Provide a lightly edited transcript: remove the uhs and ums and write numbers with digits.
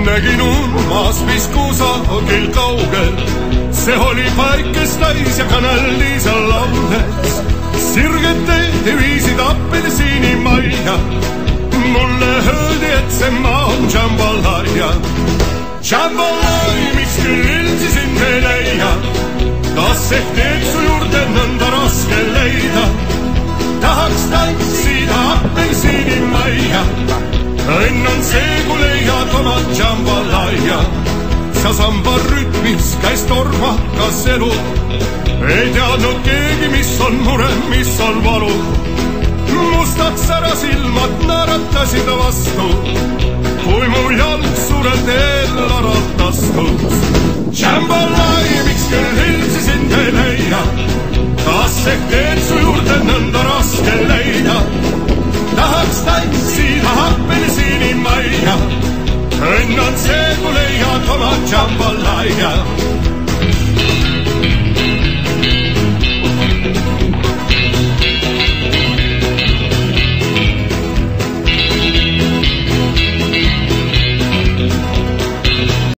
Nägin maas piskusagil kaugel, see oli päikest täis ja kanalli seal laules. Sirged teed viisid apelsiinimajja, mulle öeldi, et see maa on jambalaya. Jambalaya, miks küll üldsi sind ei leia? Kas ehk teed su juurde nõnda raske leida? Tahaks tantsida apelsiinimajja, õnn on see, kui leiad oma jambalaya. Sa samba rütmis käis tormakas elu, ei teadnud keegi, mis on mure, mis on valu. Mustad särasilmad naeratasid vastu, kui mu jalg suurel teel laralt astus. Jambalaya, miks küll üldsi sind ei leia? Kas ehk teed su juurde nõnda raske